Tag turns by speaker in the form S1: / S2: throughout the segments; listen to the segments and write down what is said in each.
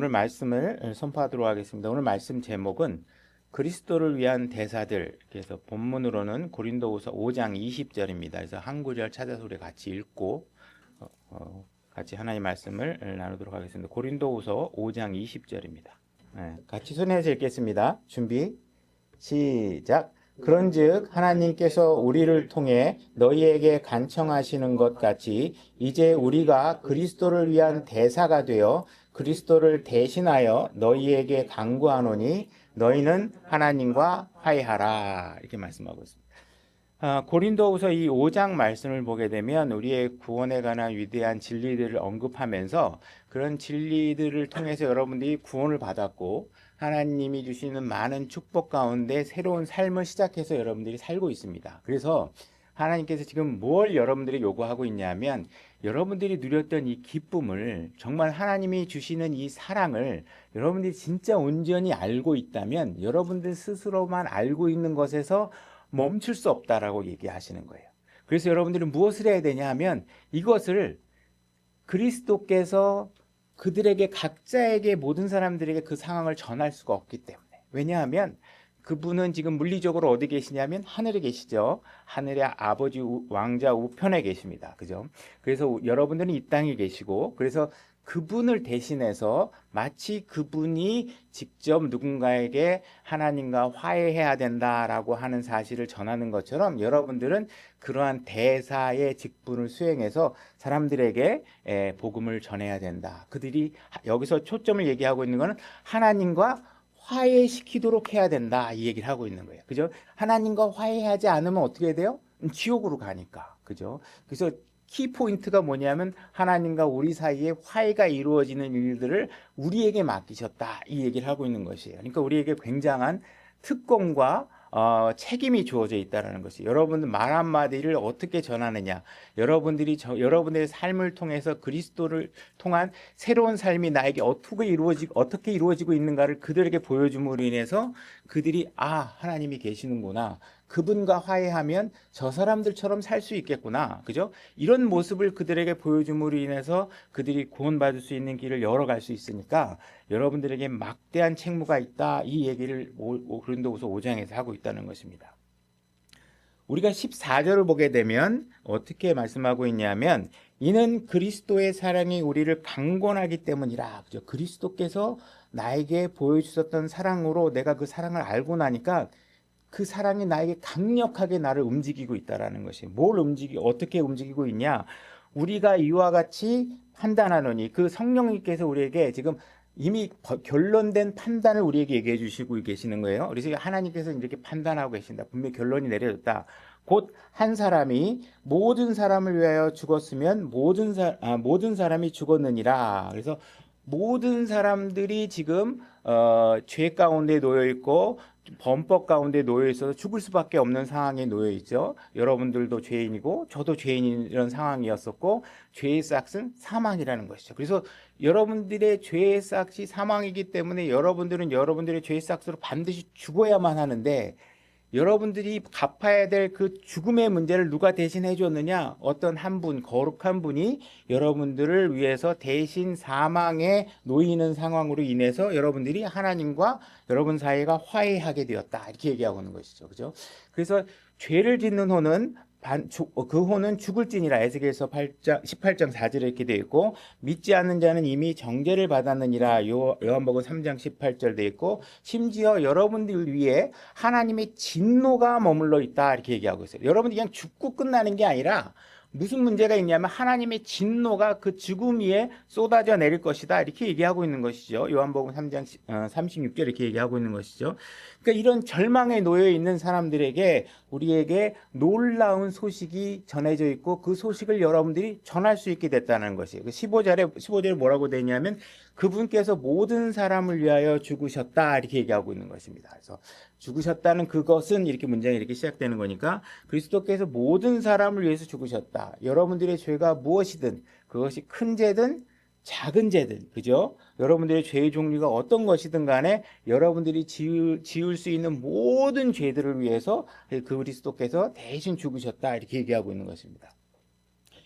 S1: 오늘 말씀을 선포하도록 하겠습니다. 오늘 말씀 제목은 그리스도를 위한 대사들. 그래서 본문으로는 고린도후서 5장 20절입니다. 그래서 한 구절 찾아서 우리 같이 읽고 같이 하나님의 말씀을 나누도록 하겠습니다. 고린도후서 5장 20절입니다. 같이 손에서 읽겠습니다. 준비 시작. 그런즉 하나님께서 우리를 통해 너희에게 간청하시는 것 같이 이제 우리가 그리스도를 위한 대사가 되어 그리스도를 대신하여 너희에게 간구하노니 너희는 하나님과 화해하라. 이렇게 말씀하고 있습니다. 고린도후서 이 5장 말씀을 보게 되면 우리의 구원에 관한 위대한 진리들을 언급하면서 그런 진리들을 통해서 여러분들이 구원을 받았고 하나님이 주시는 많은 축복 가운데 새로운 삶을 시작해서 여러분들이 살고 있습니다. 그래서 하나님께서 지금 뭘 여러분들이 요구하고 있냐면 여러분들이 누렸던 이 기쁨을, 정말 하나님이 주시는 이 사랑을 여러분들이 진짜 온전히 알고 있다면 여러분들 스스로만 알고 있는 것에서 멈출 수 없다라고 얘기하시는 거예요. 그래서 여러분들은 무엇을 해야 되냐 하면 이것을 그리스도께서 그들에게, 각자에게, 모든 사람들에게 그 상황을 전할 수가 없기 때문에. 왜냐하면 그분은 지금 물리적으로 어디 계시냐면 하늘에 계시죠. 하늘의 아버지 왕자 우편에 계십니다. 그죠? 그래서 여러분들은 이 땅에 계시고, 그래서 그분을 대신해서 마치 그분이 직접 누군가에게 하나님과 화해해야 된다라고 하는 사실을 전하는 것처럼 여러분들은 그러한 대사의 직분을 수행해서 사람들에게 복음을 전해야 된다. 그들이 여기서 초점을 얘기하고 있는 것은 하나님과 화해시키도록 해야 된다, 이 얘기를 하고 있는 거예요. 그죠? 하나님과 화해하지 않으면 어떻게 돼요? 지옥으로 가니까. 그죠? 그래서 키포인트가 뭐냐면 하나님과 우리 사이에 화해가 이루어지는 일들을 우리에게 맡기셨다, 이 얘기를 하고 있는 것이에요. 그러니까 우리에게 굉장한 특권과 책임이 주어져 있다는 것이, 여러분들 말 한마디를 어떻게 전하느냐, 여러분들의 삶을 통해서 그리스도를 통한 새로운 삶이 나에게 어떻게 이루어지고 있는가를 그들에게 보여줌으로 인해서 그들이 하나님이 계시는구나, 그분과 화해하면 저 사람들처럼 살 수 있겠구나, 그죠? 이런 모습을 그들에게 보여줌으로 인해서 그들이 구원받을 수 있는 길을 열어갈 수 있으니까 여러분들에게 막대한 책무가 있다, 이 얘기를 고린도후서 5장에서 하고 있다는 것입니다. 우리가 14절을 보게 되면 어떻게 말씀하고 있냐면 이는 그리스도의 사랑이 우리를 강권하기 때문이라. 그죠? 그리스도께서 나에게 보여주셨던 사랑으로 내가 그 사랑을 알고 나니까 그 사랑이 나에게 강력하게 나를 움직이고 있다라는 것이, 어떻게 움직이고 있냐? 우리가 이와 같이 판단하노니, 그 성령님께서 우리에게 지금 이미 결론된 판단을 우리에게 얘기해 주시고 계시는 거예요. 그래서 하나님께서 이렇게 판단하고 계신다. 분명히 결론이 내려졌다. 곧 한 사람이 모든 사람을 위하여 죽었으면 모든 사람이 죽었느니라. 그래서 모든 사람들이 지금 죄 가운데 놓여 있고 범법 가운데 놓여 있어서 죽을 수밖에 없는 상황에 놓여 있죠. 여러분들도 죄인이고 저도 죄인인 이런 상황이었었고, 죄의 싹은 사망이라는 것이죠. 그래서 여러분들의 죄의 싹이 사망이기 때문에 여러분들은 여러분들의 죄의 싹으로 반드시 죽어야만 하는데, 여러분들이 갚아야 될 그 죽음의 문제를 누가 대신 해줬느냐? 어떤 한 분, 거룩한 분이 여러분들을 위해서 대신 사망에 놓이는 상황으로 인해서 여러분들이 하나님과 여러분 사이가 화해하게 되었다, 이렇게 얘기하고 있는 것이죠. 그죠? 그래서 죄를 짓는 호는 그 호는 죽을지니라. 에스겔서 18장 4절에 이렇게 되어 있고, 믿지 않는 자는 이미 정죄를 받았느니라. 요한복음 3장 18절 되어 있고, 심지어 여러분들 위에 하나님의 진노가 머물러 있다, 이렇게 얘기하고 있어요. 여러분들이 그냥 죽고 끝나는 게 아니라 무슨 문제가 있냐면 하나님의 진노가 그 죽음 위에 쏟아져 내릴 것이다, 이렇게 얘기하고 있는 것이죠. 요한복음 3장 36절 이렇게 얘기하고 있는 것이죠. 그러니까 이런 절망에 놓여 있는 사람들에게, 우리에게 놀라운 소식이 전해져 있고 그 소식을 여러분들이 전할 수 있게 됐다는 것이에요. 15절에 뭐라고 되냐면 그분께서 모든 사람을 위하여 죽으셨다, 이렇게 얘기하고 있는 것입니다. 그래서 죽으셨다는 그것은, 이렇게 문장이 이렇게 시작되는 거니까 그리스도께서 모든 사람을 위해서 죽으셨다. 여러분들의 죄가 무엇이든, 그것이 큰 죄든 작은 죄든, 그죠? 여러분들의 죄의 종류가 어떤 것이든 간에 여러분들이 지을 수 있는 모든 죄들을 위해서 그리스도께서 대신 죽으셨다, 이렇게 얘기하고 있는 것입니다.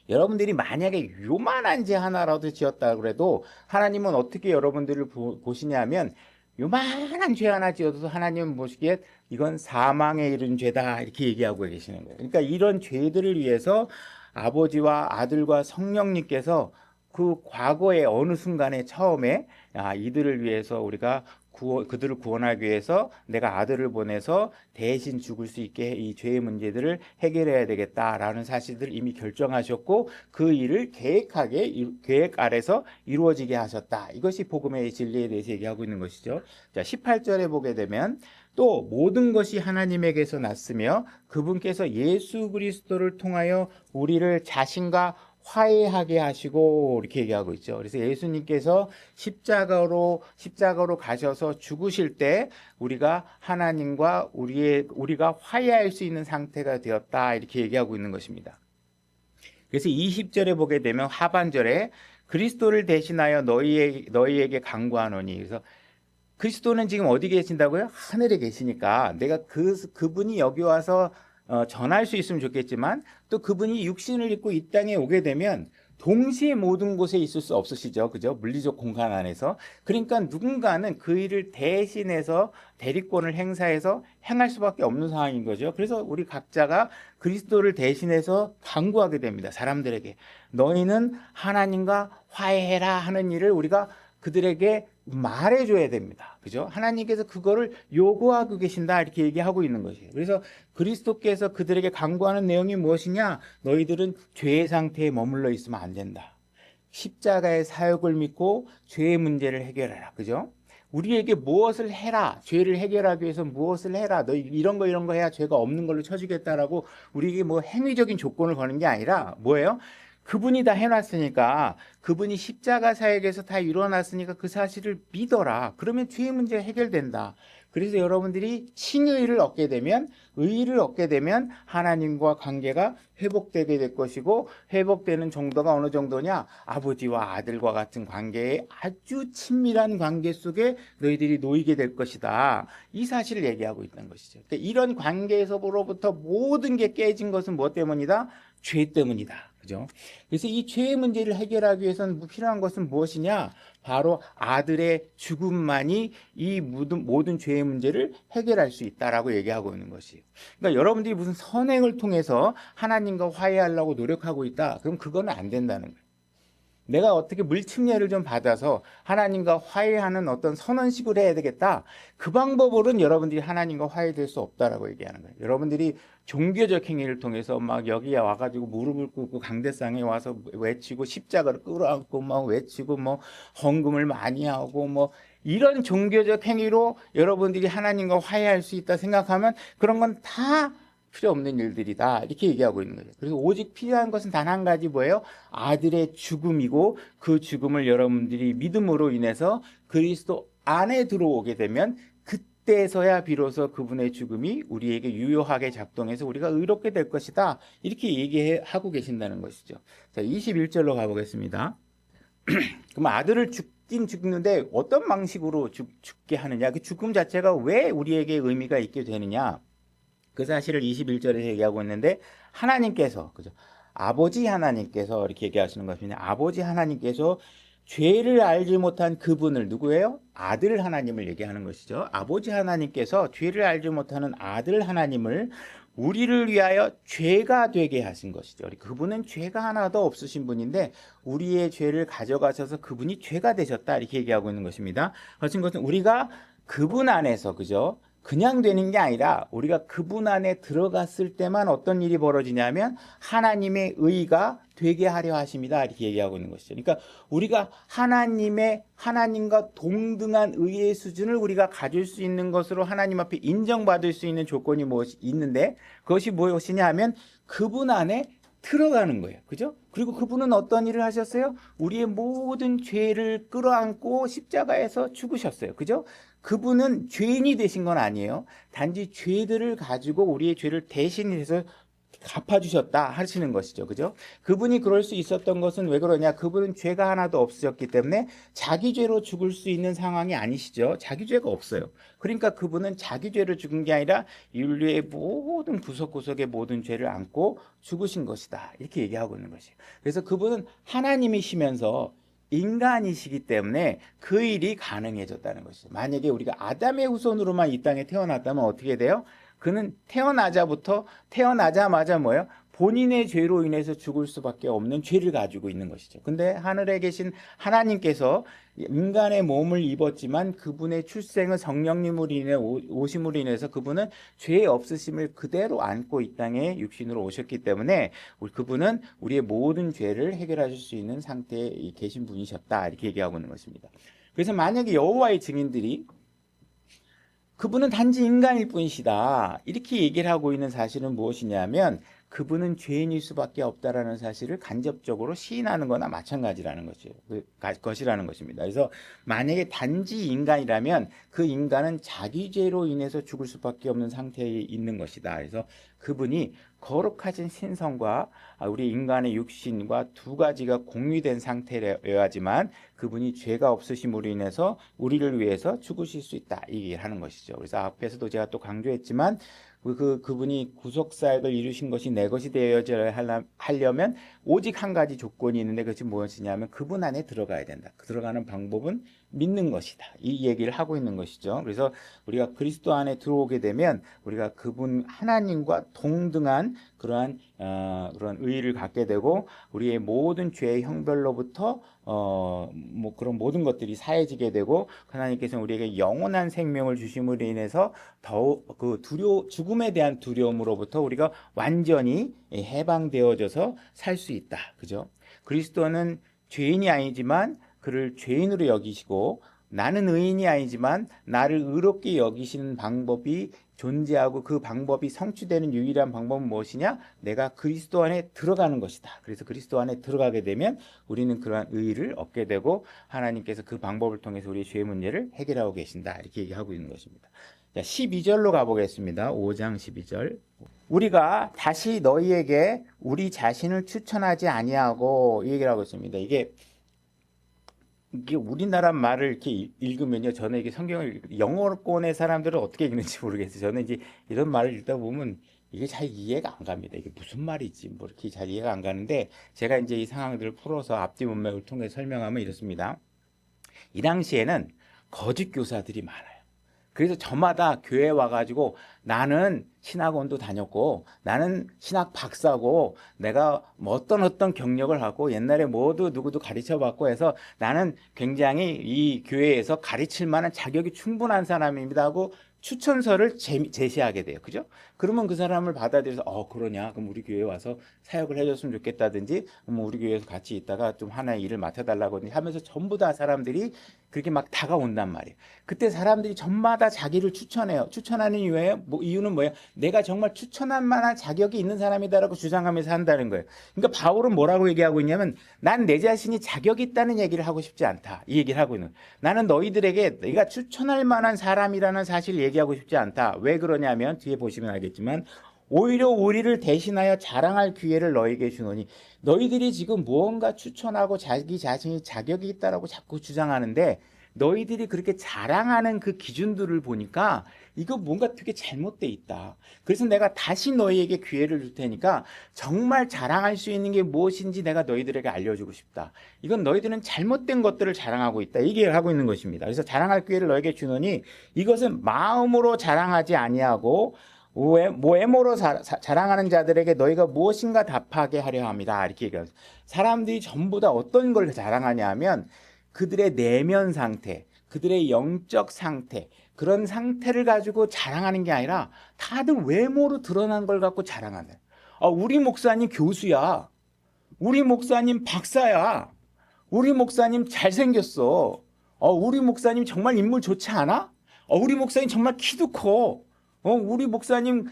S1: 여러분들이 만약에 요만한 죄 하나라도 지었다 그래도 하나님은 어떻게 여러분들을 보시냐면 요만한 죄 하나 지어도 하나님은 보시기에 이건 사망에 이른 죄다 이렇게 얘기하고 계시는 거예요. 그러니까 이런 죄들을 위해서 아버지와 아들과 성령님께서 그 과거의 어느 순간에 처음에 이들을 위해서 우리가 그들을 구원하기 위해서 내가 아들을 보내서 대신 죽을 수 있게 이 죄의 문제들을 해결해야 되겠다라는 사실들을 이미 결정하셨고 그 일을 계획 아래서 이루어지게 하셨다. 이것이 복음의 진리에 대해서 얘기하고 있는 것이죠. 자, 18절에 보게 되면 또 모든 것이 하나님에게서 났으며 그분께서 예수 그리스도를 통하여 우리를 자신과 화해하게 하시고 이렇게 얘기하고 있죠. 그래서 예수님께서 십자가로 가셔서 죽으실 때 우리가 하나님과 우리가 화해할 수 있는 상태가 되었다 이렇게 얘기하고 있는 것입니다. 그래서 20절에 보게 되면 하반절에 그리스도를 대신하여 너희에게 간구하노니, 그래서 그리스도는 지금 어디 계신다고요? 하늘에 계시니까 내가 그분이 여기 와서 전할 수 있으면 좋겠지만 또 그분이 육신을 입고 이 땅에 오게 되면 동시에 모든 곳에 있을 수 없으시죠. 그죠? 물리적 공간 안에서. 그러니까 누군가는 그 일을 대신해서 대리권을 행사해서 행할 수밖에 없는 상황인 거죠. 그래서 우리 각자가 그리스도를 대신해서 간구하게 됩니다. 사람들에게. 너희는 하나님과 화해해라 하는 일을 우리가 그들에게 말해줘야 됩니다. 그죠? 하나님께서 그거를 요구하고 계신다 이렇게 얘기하고 있는 것이에요. 그래서 그리스도께서 그들에게 간구하는 내용이 무엇이냐? 너희들은 죄의 상태에 머물러 있으면 안 된다. 십자가의 사역을 믿고 죄의 문제를 해결해라. 그죠? 우리에게 무엇을 해라. 죄를 해결하기 위해서 무엇을 해라. 너희 이런 거 해야 죄가 없는 걸로 쳐주겠다라고 우리에게 뭐 행위적인 조건을 거는 게 아니라 뭐예요? 그분이 다 해놨으니까, 그분이 십자가 사역에서 다 이루어놨으니까 그 사실을 믿어라. 그러면 죄의 문제가 해결된다. 그래서 여러분들이 칭의를 얻게 되면, 의의를 얻게 되면 하나님과 관계가 회복되게 될 것이고, 회복되는 정도가 어느 정도냐? 아버지와 아들과 같은 관계에 아주 친밀한 관계 속에 너희들이 놓이게 될 것이다. 이 사실을 얘기하고 있는 것이죠. 그러니까 이런 관계에서부터 모든 게 깨진 것은 무엇 때문이다? 죄 때문이다. 그죠? 그래서 이 죄의 문제를 해결하기 위해서는 필요한 것은 무엇이냐? 바로 아들의 죽음만이 이 모든 죄의 문제를 해결할 수 있다라고 얘기하고 있는 것이에요. 그러니까 여러분들이 무슨 선행을 통해서 하나님과 화해하려고 노력하고 있다. 그럼 그거는 안 된다는 거예요. 내가 어떻게 물침례를 좀 받아서 하나님과 화해하는 어떤 선언식을 해야 되겠다. 그 방법으로는 여러분들이 하나님과 화해될 수 없다라고 얘기하는 거예요. 여러분들이 종교적 행위를 통해서 막 여기에 와가지고 무릎을 꿇고 강대상에 와서 외치고 십자가를 끌어안고 막 외치고 뭐 헌금을 많이 하고 뭐 이런 종교적 행위로 여러분들이 하나님과 화해할 수 있다 생각하면 그런 건 다 필요 없는 일들이다 이렇게 얘기하고 있는 거죠. 그래서 오직 필요한 것은 단 한 가지 뭐예요? 아들의 죽음이고 그 죽음을 여러분들이 믿음으로 인해서 그리스도 안에 들어오게 되면 그때서야 비로소 그분의 죽음이 우리에게 유효하게 작동해서 우리가 의롭게 될 것이다 이렇게 얘기하고 계신다는 것이죠. 자, 21절로 가보겠습니다. 그럼 아들을 죽긴 죽는데 어떤 방식으로 죽게 하느냐? 그 죽음 자체가 왜 우리에게 의미가 있게 되느냐? 그 사실을 21절에서 얘기하고 있는데 하나님께서, 그죠? 아버지 하나님께서 이렇게 얘기하시는 것입니다. 아버지 하나님께서 죄를 알지 못한 그분을, 누구예요? 아들 하나님을 얘기하는 것이죠. 아버지 하나님께서 죄를 알지 못하는 아들 하나님을 우리를 위하여 죄가 되게 하신 것이죠. 그분은 죄가 하나도 없으신 분인데 우리의 죄를 가져가셔서 그분이 죄가 되셨다 이렇게 얘기하고 있는 것입니다. 하신 것은 우리가 그분 안에서, 그죠? 그냥 되는 게 아니라 우리가 그분 안에 들어갔을 때만 어떤 일이 벌어지냐면 하나님의 의가 되게 하려 하십니다 이렇게 얘기하고 있는 것이죠. 그러니까 우리가 하나님과 동등한 의의 수준을 우리가 가질 수 있는 것으로 하나님 앞에 인정받을 수 있는 조건이 무엇이 있는데 그것이 무엇이냐 하면 그분 안에 들어가는 거예요. 그죠? 그리고 그분은 어떤 일을 하셨어요? 우리의 모든 죄를 끌어안고 십자가에서 죽으셨어요. 그죠? 그분은 죄인이 되신 건 아니에요. 단지 죄들을 가지고 우리의 죄를 대신해서 갚아주셨다 하시는 것이죠. 그죠? 그분이 그럴 수 있었던 것은 왜 그러냐? 그분은 죄가 하나도 없으셨기 때문에 자기 죄로 죽을 수 있는 상황이 아니시죠. 자기 죄가 없어요. 그러니까 그분은 자기 죄로 죽은 게 아니라 인류의 모든 구석구석의 모든 죄를 안고 죽으신 것이다. 이렇게 얘기하고 있는 것이에요. 그래서 그분은 하나님이시면서 인간이시기 때문에 그 일이 가능해졌다는 것이죠. 만약에 우리가 아담의 후손으로만 이 땅에 태어났다면 어떻게 돼요? 그는 태어나자마자 뭐예요? 본인의 죄로 인해서 죽을 수밖에 없는 죄를 가지고 있는 것이죠. 근데 하늘에 계신 하나님께서 인간의 몸을 입었지만 그분의 출생은 성령님으로 인해 오심으로 인해서 그분은 죄 없으심을 그대로 안고 이 땅에 육신으로 오셨기 때문에 그분은 우리의 모든 죄를 해결하실 수 있는 상태에 계신 분이셨다. 이렇게 얘기하고 있는 것입니다. 그래서 만약에 여호와의 증인들이 그분은 단지 인간일 뿐이시다, 이렇게 얘기를 하고 있는 사실은 무엇이냐면 그분은 죄인일 수밖에 없다라는 사실을 간접적으로 시인하는 거나 마찬가지라는 것이라는 것입니다. 그래서 만약에 단지 인간이라면 그 인간은 자기 죄로 인해서 죽을 수밖에 없는 상태에 있는 것이다. 그래서 그분이 거룩하신 신성과 우리 인간의 육신과 두 가지가 공유된 상태여야지만 그분이 죄가 없으심으로 인해서 우리를 위해서 죽으실 수 있다, 이 얘기를 하는 것이죠. 그래서 앞에서도 제가 또 강조했지만 그분이 구속사역을 이루신 것이 내 것이 되어져야 하려면 오직 한 가지 조건이 있는데 그것이 무엇이냐면 그분 안에 들어가야 된다. 그 들어가는 방법은 믿는 것이다. 이 얘기를 하고 있는 것이죠. 그래서 우리가 그리스도 안에 들어오게 되면 우리가 그분 하나님과 동등한 그러한 의의를 갖게 되고 우리의 모든 죄의 형벌로부터 그런 모든 것들이 사해지게 되고 하나님께서 우리에게 영원한 생명을 주심으로 인해서 더욱 죽음에 대한 두려움으로부터 우리가 완전히 해방되어져서 살 수 있다. 그죠? 그리스도는 죄인이 아니지만 그를 죄인으로 여기시고 나는 의인이 아니지만 나를 의롭게 여기시는 방법이 존재하고 그 방법이 성취되는 유일한 방법은 무엇이냐? 내가 그리스도 안에 들어가는 것이다. 그래서 그리스도 안에 들어가게 되면 우리는 그러한 의의를 얻게 되고 하나님께서 그 방법을 통해서 우리의 죄 문제를 해결하고 계신다. 이렇게 얘기하고 있는 것입니다. 자, 12절로 가보겠습니다. 5장 12절. 우리가 다시 너희에게 우리 자신을 추천하지 아니하고 이 얘기를 하고 있습니다. 이게 우리나라 말을 이렇게 읽으면요, 저는 이게 성경을 영어권의 사람들은 어떻게 읽는지 모르겠어요. 저는 이제 이런 말을 읽다 보면 이게 잘 이해가 안 갑니다. 이게 무슨 말이지 뭐 이렇게 잘 이해가 안 가는데 제가 이제 이 상황들을 풀어서 앞뒤 문맥을 통해 설명하면 이렇습니다. 이 당시에는 거짓 교사들이 많아요. 그래서 저마다 교회에 와가지고 나는 신학원도 다녔고 나는 신학 박사고 내가 뭐 어떤 경력을 하고 옛날에 누구도 가르쳐봤고 해서 나는 굉장히 이 교회에서 가르칠 만한 자격이 충분한 사람입니다 하고 추천서를 제시하게 돼요. 그죠? 그러면 그 사람을 받아들여서 그러냐? 그럼 우리 교회에 와서 사역을 해줬으면 좋겠다든지 우리 교회에서 같이 있다가 좀 하나의 일을 맡아달라고 하면서 전부 다 사람들이 그렇게 막 다가온단 말이에요. 그때 사람들이 전마다 자기를 추천해요. 추천하는 이유는 뭐예요? 내가 정말 추천할 만한 자격이 있는 사람이다라고 주장하면서 한다는 거예요. 그러니까 바울은 뭐라고 얘기하고 있냐면 난 내 자신이 자격이 있다는 얘기를 하고 싶지 않다. 이 얘기를 하고 있는 거예요. 나는 너희들에게 내가 추천할 만한 사람이라는 사실을 얘기하고 싶지 않다. 왜 그러냐면 뒤에 보시면 알겠지만 오히려 우리를 대신하여 자랑할 기회를 너희에게 주노니 너희들이 지금 무언가 추천하고 자기 자신이 자격이 있다라고 자꾸 주장하는데 너희들이 그렇게 자랑하는 그 기준들을 보니까 이거 뭔가 되게 잘못돼 있다. 그래서 내가 다시 너희에게 기회를 줄 테니까 정말 자랑할 수 있는 게 무엇인지 내가 너희들에게 알려주고 싶다. 이건 너희들은 잘못된 것들을 자랑하고 있다. 이 얘기를 하고 있는 것입니다. 그래서 자랑할 기회를 너희에게 주노니 이것은 마음으로 자랑하지 아니하고 외모로 자랑하는 자들에게 너희가 무엇인가 답하게 하려 합니다. 이렇게 얘기해요. 사람들이 전부 다 어떤 걸 자랑하냐 하면 그들의 내면 상태, 그들의 영적 상태, 그런 상태를 가지고 자랑하는 게 아니라 다들 외모로 드러난 걸 갖고 자랑하는. 우리 목사님 교수야. 우리 목사님 박사야. 우리 목사님 잘생겼어. 우리 목사님 정말 인물 좋지 않아? 우리 목사님 정말 키도 커. 우리 목사님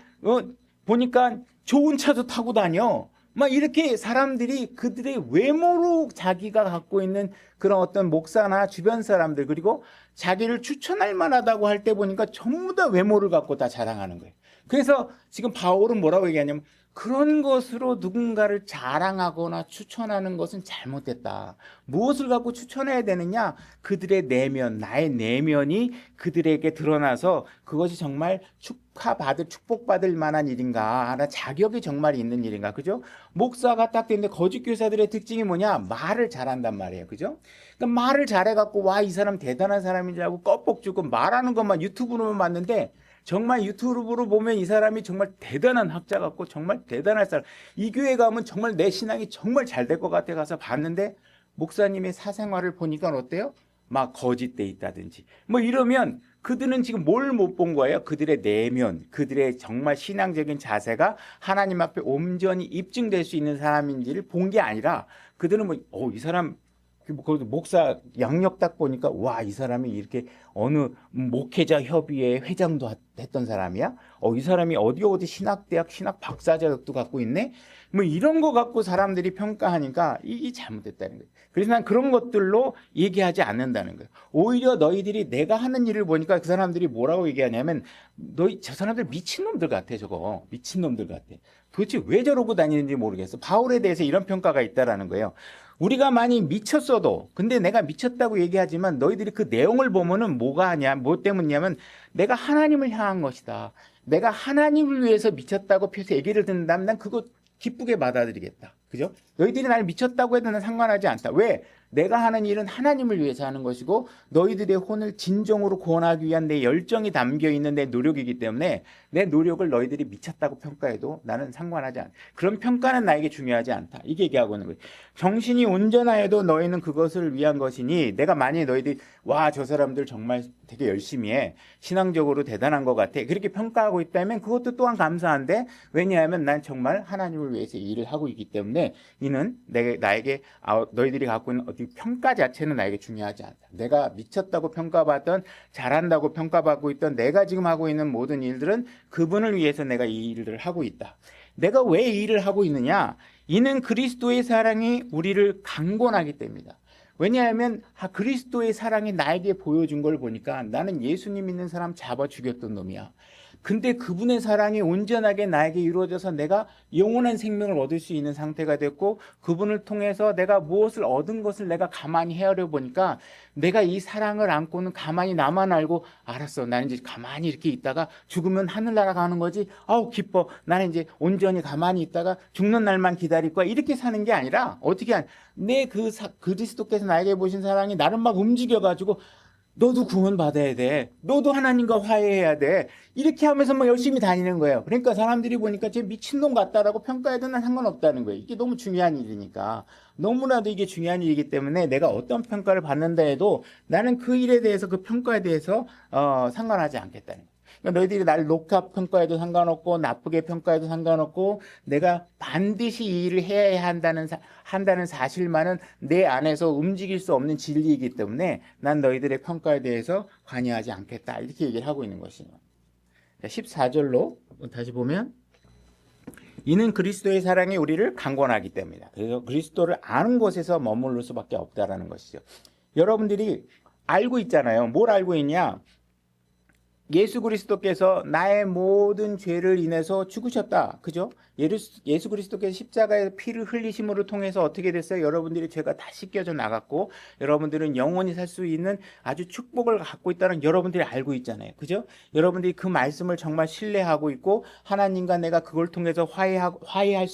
S1: 보니까 좋은 차도 타고 다녀. 막 이렇게 사람들이 그들의 외모로 자기가 갖고 있는 그런 어떤 목사나 주변 사람들 그리고 자기를 추천할 만하다고 할 때 보니까 전부 다 외모를 갖고 다 자랑하는 거예요. 그래서 지금 바울은 뭐라고 얘기하냐면 그런 것으로 누군가를 자랑하거나 추천하는 것은 잘못됐다. 무엇을 갖고 추천해야 되느냐? 그들의 내면, 나의 내면이 그들에게 드러나서 그것이 정말 축복받을 만한 일인가? 하나 자격이 정말 있는 일인가? 그죠? 목사가 딱 되는데 거짓 교사들의 특징이 뭐냐? 말을 잘한단 말이에요. 그죠? 그러니까 말을 잘해갖고 와, 이 사람 대단한 사람인 줄 알고 껍복 주고 말하는 것만 유튜브로만 봤는데 정말 유튜브로 보면 이 사람이 정말 대단한 학자 같고 정말 대단한 사람. 이 교회 가면 정말 내 신앙이 정말 잘 될 것 같아 가서 봤는데 목사님의 사생활을 보니까 어때요? 막 거짓돼 있다든지 뭐 이러면 그들은 지금 뭘 못 본 거예요? 그들의 내면, 그들의 정말 신앙적인 자세가 하나님 앞에 온전히 입증될 수 있는 사람인지를 본 게 아니라 그들은 뭐 이 사람 목사 양력 딱 보니까 와, 이 사람이 이렇게 어느 목회자 협의회 회장도 했던 사람이야? 이 사람이 어디 신학대학 신학 박사 자격도 갖고 있네? 뭐 이런 거 갖고 사람들이 평가하니까 이게 잘못됐다는 거예요. 그래서 난 그런 것들로 얘기하지 않는다는 거예요. 오히려 너희들이 내가 하는 일을 보니까 그 사람들이 뭐라고 얘기하냐면 저 사람들 미친놈들 같아. 저거 미친놈들 같아. 도대체 왜 저러고 다니는지 모르겠어. 바울에 대해서 이런 평가가 있다라는 거예요. 우리가 많이 미쳤어도 근데 내가 미쳤다고 얘기하지만 너희들이 그 내용을 보면은 뭐가 하냐, 뭐 때문이냐면 내가 하나님을 향한 것이다. 내가 하나님을 위해서 미쳤다고 표해서 얘기를 듣는다면 난 그거 기쁘게 받아들이겠다. 그죠? 너희들이 나를 미쳤다고 해도 난 상관하지 않다. 왜? 내가 하는 일은 하나님을 위해서 하는 것이고 너희들의 혼을 진정으로 구원하기 위한 내 열정이 담겨 있는 내 노력이기 때문에 내 노력을 너희들이 미쳤다고 평가해도 나는 상관하지 않다. 그런 평가는 나에게 중요하지 않다. 이게 얘기하고 있는 거예요. 정신이 온전하여도 너희는 그것을 위한 것이니 내가 만약에 너희들이 와, 저 사람들 정말 되게 열심히 해. 신앙적으로 대단한 것 같아. 그렇게 평가하고 있다면 그것도 또한 감사한데 왜냐하면 난 정말 하나님을 위해서 일을 하고 있기 때문에 이는 나에게 너희들이 갖고 있는 어떤 평가 자체는 나에게 중요하지 않다. 내가 미쳤다고 평가받던 잘한다고 평가받고 있던 내가 지금 하고 있는 모든 일들은 그분을 위해서 내가 이 일을 하고 있다. 내가 왜 이 일을 하고 있느냐? 이는 그리스도의 사랑이 우리를 강권하기 때문이다. 왜냐하면 그리스도의 사랑이 나에게 보여준 걸 보니까 나는 예수님 믿는 사람 잡아 죽였던 놈이야. 근데 그분의 사랑이 온전하게 나에게 이루어져서 내가 영원한 생명을 얻을 수 있는 상태가 됐고 그분을 통해서 내가 무엇을 얻은 것을 내가 가만히 헤아려 보니까 내가 이 사랑을 안고는 가만히 나만 알고 알았어. 나는 이제 가만히 이렇게 있다가 죽으면 하늘나라 가는 거지. 아우 기뻐. 나는 이제 온전히 가만히 있다가 죽는 날만 기다릴 거야. 이렇게 사는 게 아니라 어떻게 내 그리스도께서 나에게 보신 사랑이 나를 막 움직여가지고 너도 구원 받아야 돼. 너도 하나님과 화해해야 돼. 이렇게 하면서 막 열심히 다니는 거예요. 그러니까 사람들이 보니까 쟤 미친놈 같다라고 평가해도 난 상관없다는 거예요. 이게 너무 중요한 일이니까. 너무나도 이게 중요한 일이기 때문에 내가 어떤 평가를 받는다 해도 나는 그 일에 대해서 그 평가에 대해서 상관하지 않겠다는 거예요. 그러니까 너희들이 나를 녹화 평가해도 상관없고 나쁘게 평가해도 상관없고 내가 반드시 이 일을 해야 한다는 사실만은 내 안에서 움직일 수 없는 진리이기 때문에 난 너희들의 평가에 대해서 관여하지 않겠다. 이렇게 얘기를 하고 있는 것이에요. 14절로 다시 보면 이는 그리스도의 사랑이 우리를 강권하기 때문이다. 그래서 그리스도를 아는 곳에서 머무를 수밖에 없다라는 것이죠. 여러분들이 알고 있잖아요. 뭘 알고 있냐? 예수 그리스도께서 나의 모든 죄를 인해서 죽으셨다. 그죠? 예수 그리스도께서 십자가에 피를 흘리심으로 통해서 어떻게 됐어요? 여러분들이 죄가 다 씻겨져 나갔고 여러분들은 영원히 살 수 있는 아주 축복을 갖고 있다는 여러분들이 알고 있잖아요. 그죠? 여러분들이 그 말씀을 정말 신뢰하고 있고 하나님과 내가 그걸 통해서 화해할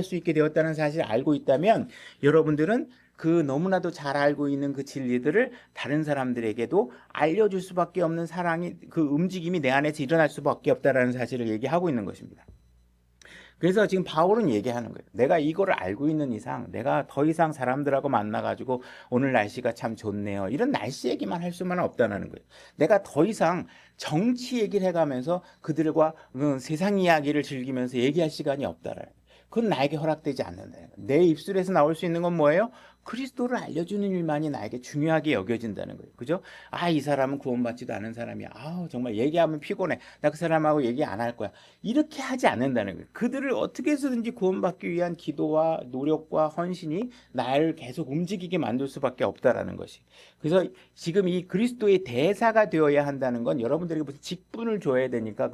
S1: 수 있게 되었다는 사실을 알고 있다면 여러분들은 그 너무나도 잘 알고 있는 그 진리들을 다른 사람들에게도 알려줄 수밖에 없는 사랑이 그 움직임이 내 안에서 일어날 수밖에 없다라는 사실을 얘기하고 있는 것입니다. 그래서 지금 바울은 얘기하는 거예요. 내가 이거를 알고 있는 이상 내가 더 이상 사람들하고 만나가지고 오늘 날씨가 참 좋네요. 이런 날씨 얘기만 할 수만 없다는 거예요. 내가 더 이상 정치 얘기를 해가면서 그들과 세상 이야기를 즐기면서 얘기할 시간이 없다라는 거예요. 그건 나에게 허락되지 않는다. 내 입술에서 나올 수 있는 건 뭐예요? 그리스도를 알려주는 일만이 나에게 중요하게 여겨진다는 거예요. 그죠? 아, 이 사람은 구원받지도 않은 사람이야. 아, 정말 얘기하면 피곤해. 나 그 사람하고 얘기 안 할 거야. 이렇게 하지 않는다는 거예요. 그들을 어떻게 해서든지 구원받기 위한 기도와 노력과 헌신이 나를 계속 움직이게 만들 수밖에 없다라는 것이. 그래서 지금 이 그리스도의 대사가 되어야 한다는 건 여러분들에게 무슨 직분을 줘야 되니까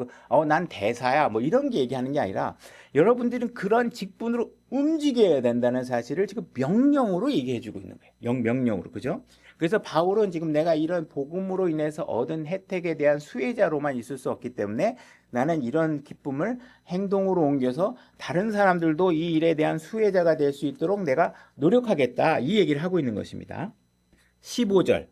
S1: 난 대사야 뭐 이런 게 얘기하는 게 아니라 여러분들은 그런 직분으로 움직여야 된다는 사실을 지금 명령으로 얘기해 주고 있는 거예요. 명령으로. 그죠? 그래서 바울은 지금 내가 이런 복음으로 인해서 얻은 혜택에 대한 수혜자로만 있을 수 없기 때문에 나는 이런 기쁨을 행동으로 옮겨서 다른 사람들도 이 일에 대한 수혜자가 될 수 있도록 내가 노력하겠다. 이 얘기를 하고 있는 것입니다. 15절.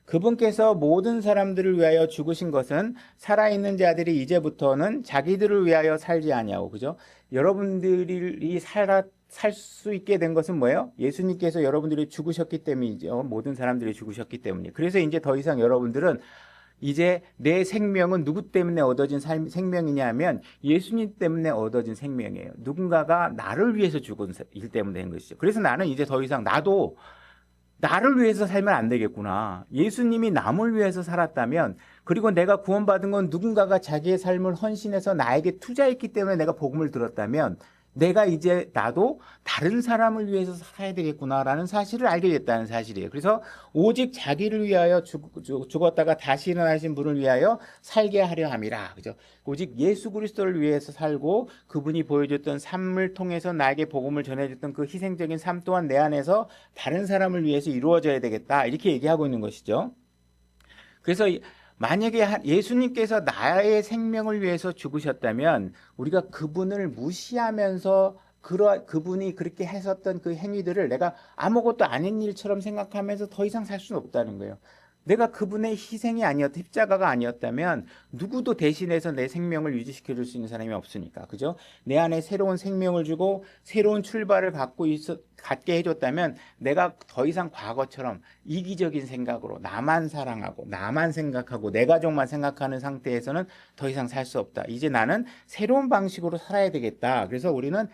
S1: 그분께서 모든 사람들을 위하여 죽으신 것은 살아있는 자들이 이제부터는 자기들을 위하여 살지 아니하고, 그죠? 여러분들이 살 수 있게 된 것은 뭐예요? 예수님께서 여러분들이 죽으셨기 때문이죠. 모든 사람들이 죽으셨기 때문이에요. 그래서 이제 더 이상 여러분들은 이제 내 생명은 누구 때문에 얻어진 생명이냐 하면 예수님 때문에 얻어진 생명이에요. 누군가가 나를 위해서 죽은 일 때문에 된 것이죠. 그래서 나는 이제 더 이상 나도 나를 위해서 살면 안 되겠구나. 예수님이 남을 위해서 살았다면, 그리고 내가 구원받은 건 누군가가 자기의 삶을 헌신해서 나에게 투자했기 때문에 내가 복음을 들었다면, 내가 이제 나도 다른 사람을 위해서 살아야 되겠구나라는 사실을 알게 됐다는 사실이에요. 그래서 오직 자기를 위하여 죽었다가 다시 일어나신 분을 위하여 살게 하려 함이라. 그죠? 오직 예수 그리스도를 위해서 살고 그분이 보여줬던 삶을 통해서 나에게 복음을 전해줬던 그 희생적인 삶 또한 내 안에서 다른 사람을 위해서 이루어져야 되겠다. 이렇게 얘기하고 있는 것이죠. 그래서 만약에 예수님께서 나의 생명을 위해서 죽으셨다면 우리가 그분을 무시하면서 그분이 그렇게 했었던 그 행위들을 내가 아무것도 아닌 일처럼 생각하면서 더 이상 살 수는 없다는 거예요. 내가 그분의 희생이 십자가가 아니었다면 누구도 대신해서 내 생명을 유지시켜 줄 수 있는 사람이 없으니까. 그죠? 내 안에 새로운 생명을 주고 새로운 출발을 갖게 해줬다면 내가 더 이상 과거처럼 이기적인 생각으로 나만 사랑하고 나만 생각하고 내 가족만 생각하는 상태에서는 더 이상 살 수 없다. 이제 나는 새로운 방식으로 살아야 되겠다. 그래서 우리는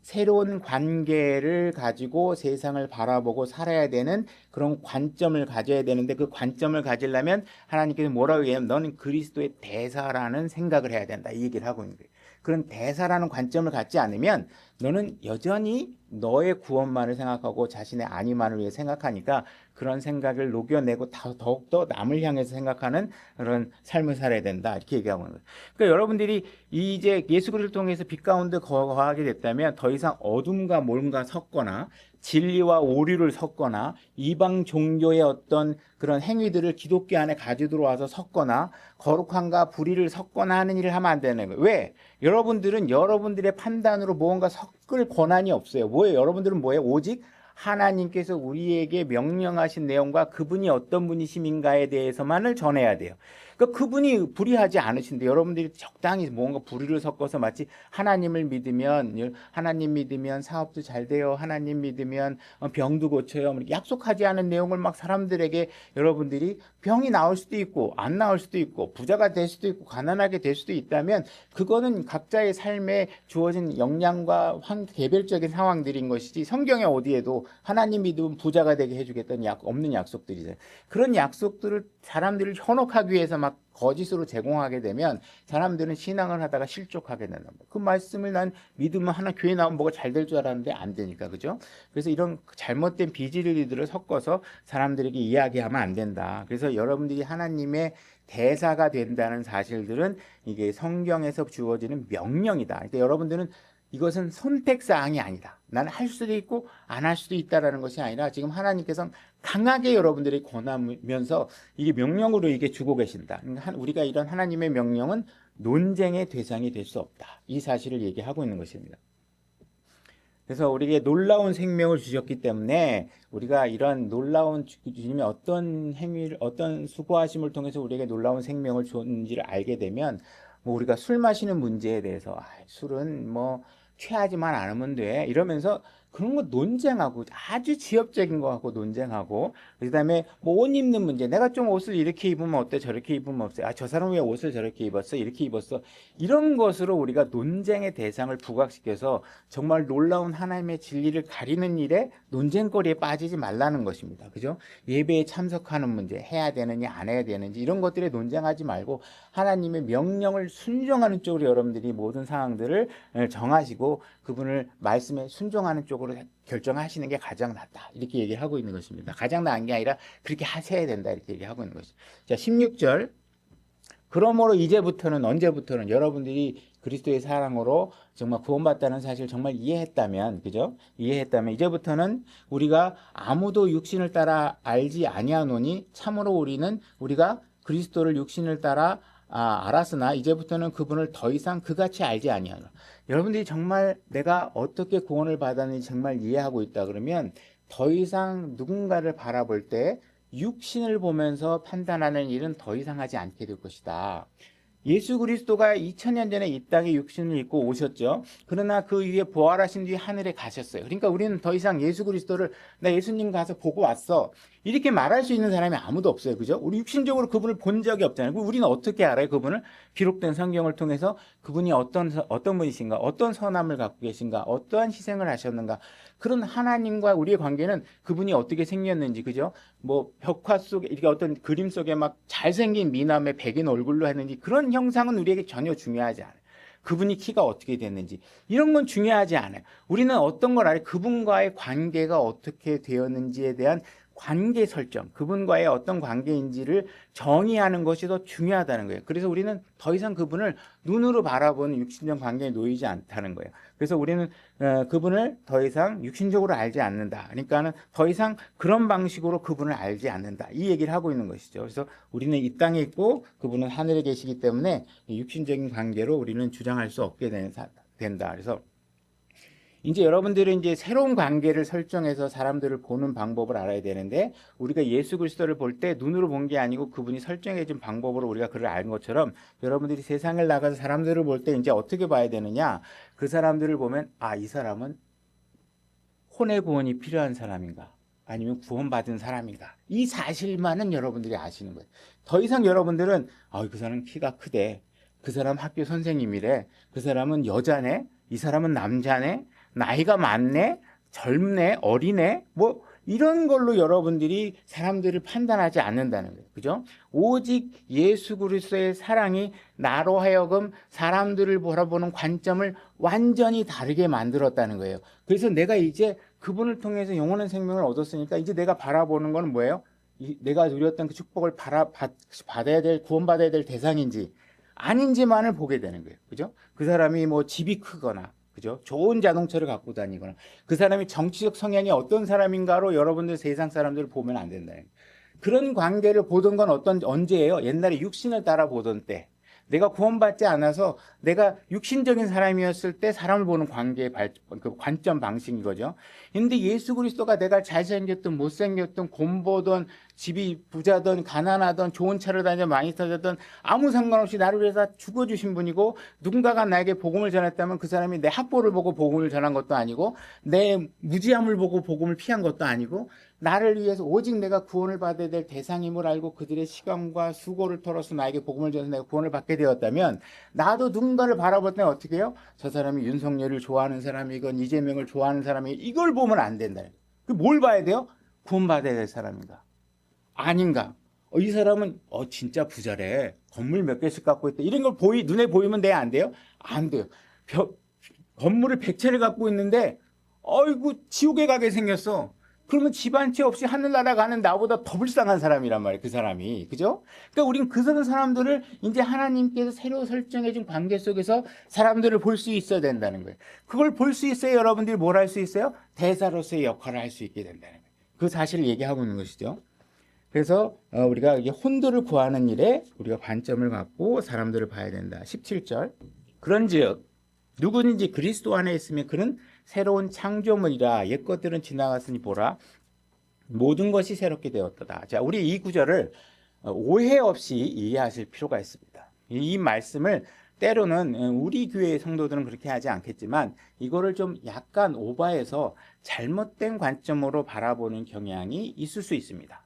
S1: 새로운 관계를 가지고 세상을 바라보고 살아야 되는 그런 관점을 가져야 되는데, 그 관점을 가지려면 하나님께서 뭐라고 얘기하면 너는 그리스도의 대사라는 생각을 해야 된다. 이 얘기를 하고 있는 거예요. 그런 대사라는 관점을 갖지 않으면 너는 여전히 너의 구원만을 생각하고 자신의 안위만을 위해 생각하니까 그런 생각을 녹여내고 더욱더 남을 향해서 생각하는 그런 삶을 살아야 된다. 이렇게 얘기하고 있는 거예요. 그러니까 여러분들이 이제 예수 그리스도를 통해서 빛 가운데 거하게 됐다면 더 이상 어둠과 뭔가 섞거나 진리와 오류를 섞거나 이방 종교의 어떤 그런 행위들을 기독교 안에 가지고 들어와서 섞거나 거룩함과 불의를 섞거나 하는 일을 하면 안 되는 거예요. 왜? 여러분들은 여러분들의 판단으로 무언가 섞을 권한이 없어요. 뭐예요? 여러분들은 뭐예요? 오직 하나님께서 우리에게 명령하신 내용과 그분이 어떤 분이심인가에 대해서만을 전해야 돼요. 그러니까 그분이 불의하지 않으신데 여러분들이 적당히 뭔가 불의를 섞어서 마치 하나님 믿으면 사업도 잘 돼요. 하나님 믿으면 병도 고쳐요. 약속하지 않은 내용을 막 사람들에게 여러분들이 병이 나올 수도 있고 안 나올 수도 있고 부자가 될 수도 있고 가난하게 될 수도 있다면 그거는 각자의 삶에 주어진 역량과 개별적인 상황들인 것이지 성경에 어디에도 하나님 믿으면 부자가 되게 해주겠다는 없는 약속들이잖아요. 그런 약속들을 사람들을 현혹하기 위해서 막 거짓으로 제공하게 되면 사람들은 신앙을 하다가 실족하게 된다. 그 말씀을 난 믿으면 하나 교회 나오면 뭐가 잘 될 줄 알았는데 안 되니까. 그죠? 그래서 이런 잘못된 비진리들을 섞어서 사람들에게 이야기하면 안 된다. 그래서 여러분들이 하나님의 대사가 된다는 사실들은 이게 성경에서 주어지는 명령이다. 그러니까 여러분들은 이것은 선택사항이 아니다. 나는 할 수도 있고 안 할 수도 있다라는 것이 아니라 지금 하나님께서는 강하게 여러분들이 권하면서 이게 명령으로 이게 주고 계신다. 우리가 이런 하나님의 명령은 논쟁의 대상이 될 수 없다. 이 사실을 얘기하고 있는 것입니다. 그래서 우리에게 놀라운 생명을 주셨기 때문에 우리가 이런 놀라운 주님의 어떤 행위를 어떤 수고하심을 통해서 우리에게 놀라운 생명을 줬는지를 알게 되면 우리가 술 마시는 문제에 대해서 술은 취하지만 않으면 돼 이러면서 그런 거 논쟁하고 아주 지엽적인 거 하고 논쟁하고 그다음에 뭐 옷 입는 문제 내가 좀 옷을 이렇게 입으면 어때 저렇게 입으면 어때 저 사람 왜 옷을 저렇게 입었어 이렇게 입었어 이런 것으로 우리가 논쟁의 대상을 부각시켜서 정말 놀라운 하나님의 진리를 가리는 일에 논쟁거리에 빠지지 말라는 것입니다. 그죠? 예배에 참석하는 문제 해야 되느냐 안 해야 되는지 이런 것들에 논쟁하지 말고 하나님의 명령을 순종하는 쪽으로 여러분들이 모든 상황들을 정하시고 그분을 말씀에 순종하는 쪽으로 결정하시는 게 가장 낫다. 이렇게 얘기를 하고 있는 것입니다. 가장 나은 게 아니라 그렇게 하셔야 된다. 이렇게 얘기하고 있는 것이죠. 자, 16절. 그러므로 이제부터는 언제부터는 여러분들이 그리스도의 사랑으로 정말 구원받다는 사실 정말 이해했다면 그죠? 이해했다면 이제부터는 우리가 아무도 육신을 따라 알지 아니하노니 참으로 우리가 그리스도를 육신을 따라 알았으나 이제부터는 그분을 더 이상 그같이 알지 아니하노라. 여러분들이 정말 내가 어떻게 구원을 받았는지 정말 이해하고 있다 그러면 더 이상 누군가를 바라볼 때 육신을 보면서 판단하는 일은 더 이상 하지 않게 될 것이다. 예수 그리스도가 2000년 전에 이 땅에 육신을 입고 오셨죠. 그러나 그 위에 부활하신 뒤에 하늘에 가셨어요. 그러니까 우리는 더 이상 예수 그리스도를 나 예수님 가서 보고 왔어. 이렇게 말할 수 있는 사람이 아무도 없어요. 그죠? 우리 육신적으로 그분을 본 적이 없잖아요. 우리는 어떻게 알아요? 그분을 기록된 성경을 통해서 그분이 어떤 분이신가? 어떤 선함을 갖고 계신가? 어떠한 희생을 하셨는가? 그런 하나님과 우리의 관계는 그분이 어떻게 생겼는지 그죠? 뭐 벽화 속에 이렇게 어떤 그림 속에 막 잘생긴 미남의 백인 얼굴로 했는지 그런 형상은 우리에게 전혀 중요하지 않아요. 그분이 키가 어떻게 됐는지 이런 건 중요하지 않아요. 우리는 어떤 걸 알아요? 그분과의 관계가 어떻게 되었는지에 대한 관계 설정, 그분과의 어떤 관계인지를 정의하는 것이 더 중요하다는 거예요. 그래서 우리는 더 이상 그분을 눈으로 바라보는 육신적 관계에 놓이지 않다는 거예요. 그래서 우리는 그분을 더 이상 육신적으로 알지 않는다. 그러니까는 더 이상 그런 방식으로 그분을 알지 않는다. 이 얘기를 하고 있는 것이죠. 그래서 우리는 이 땅에 있고 그분은 하늘에 계시기 때문에 육신적인 관계로 우리는 주장할 수 없게 된다. 그래서 이제 여러분들은 이제 새로운 관계를 설정해서 사람들을 보는 방법을 알아야 되는데 우리가 예수 그리스도를 볼 때 눈으로 본 게 아니고 그분이 설정해 준 방법으로 우리가 그를 아는 것처럼 여러분들이 세상을 나가서 사람들을 볼 때 이제 어떻게 봐야 되느냐? 그 사람들을 보면 이 사람은 혼의 구원이 필요한 사람인가? 아니면 구원받은 사람인가? 이 사실만은 여러분들이 아시는 거예요. 더 이상 여러분들은 그 사람 키가 크대. 그 사람 학교 선생님이래. 그 사람은 여자네. 이 사람은 남자네. 나이가 많네, 젊네, 어리네, 뭐 이런 걸로 여러분들이 사람들을 판단하지 않는다는 거예요. 그죠? 오직 예수 그리스도의 사랑이 나로 하여금 사람들을 바라보는 관점을 완전히 다르게 만들었다는 거예요. 그래서 내가 이제 그분을 통해서 영원한 생명을 얻었으니까 이제 내가 바라보는 건 뭐예요? 내가 누렸던 그 축복을 받아야 될, 구원받아야 될 대상인지 아닌지만을 보게 되는 거예요. 그죠? 그 사람이 뭐 집이 크거나 그죠? 좋은 자동차를 갖고 다니거나 그 사람이 정치적 성향이 어떤 사람인가로 여러분들 세상 사람들을 보면 안 된다. 그런 관계를 보던 건 언제예요? 옛날에 육신을 따라 보던 때. 내가 구원받지 않아서 내가 육신적인 사람이었을 때 사람을 보는 관계의 그 관점 방식인 거죠. 근데 예수 그리스도가 내가 잘생겼든 못생겼든 곰보든 집이 부자든 가난하든 좋은 차를 다니든 많이 타든 아무 상관없이 나를 위해서 죽어주신 분이고 누군가가 나에게 복음을 전했다면 그 사람이 내 학벌을 보고 복음을 전한 것도 아니고 내 무지함을 보고 복음을 피한 것도 아니고 나를 위해서 오직 내가 구원을 받아야 될 대상임을 알고 그들의 시간과 수고를 털어서 나에게 복음을 전해서 내가 구원을 받게 되었다면 나도 누군가를 바라볼 때 어떻게 해요? 저 사람이 윤석열을 좋아하는 사람이건 이재명을 좋아하는 사람이건 이걸 보면 안 된다. 뭘 봐야 돼요? 구원받아야 될 사람인가? 아닌가? 이 사람은 진짜 부자래. 건물 몇 개씩 갖고 있다. 이런 걸 눈에 보이면 돼야 안 돼요? 안 돼요. 건물을 100채를 갖고 있는데 지옥에 가게 생겼어. 그러면 집 한 채 없이 하늘나라 가는 나보다 더 불쌍한 사람이란 말이에요. 그 사람이. 그죠? 그러니까 우리는 그 사람들을 이제 하나님께서 새로 설정해 준 관계 속에서 사람들을 볼 수 있어야 된다는 거예요. 그걸 볼 수 있어야 여러분들이 뭘 할 수 있어요? 대사로서의 역할을 할 수 있게 된다는 거예요. 그 사실을 얘기하고 있는 것이죠. 그래서 우리가 혼도를 구하는 일에 우리가 관점을 갖고 사람들을 봐야 된다. 17절. 그런즉 누구든지 그리스도 안에 있으면 그는 새로운 창조물이라 옛것들은 지나갔으니 보라 모든 것이 새롭게 되었도다. 자, 우리 이 구절을 오해 없이 이해하실 필요가 있습니다. 이 말씀을 때로는 우리 교회 성도들은 그렇게 하지 않겠지만 이거를 좀 약간 오버해서 잘못된 관점으로 바라보는 경향이 있을 수 있습니다.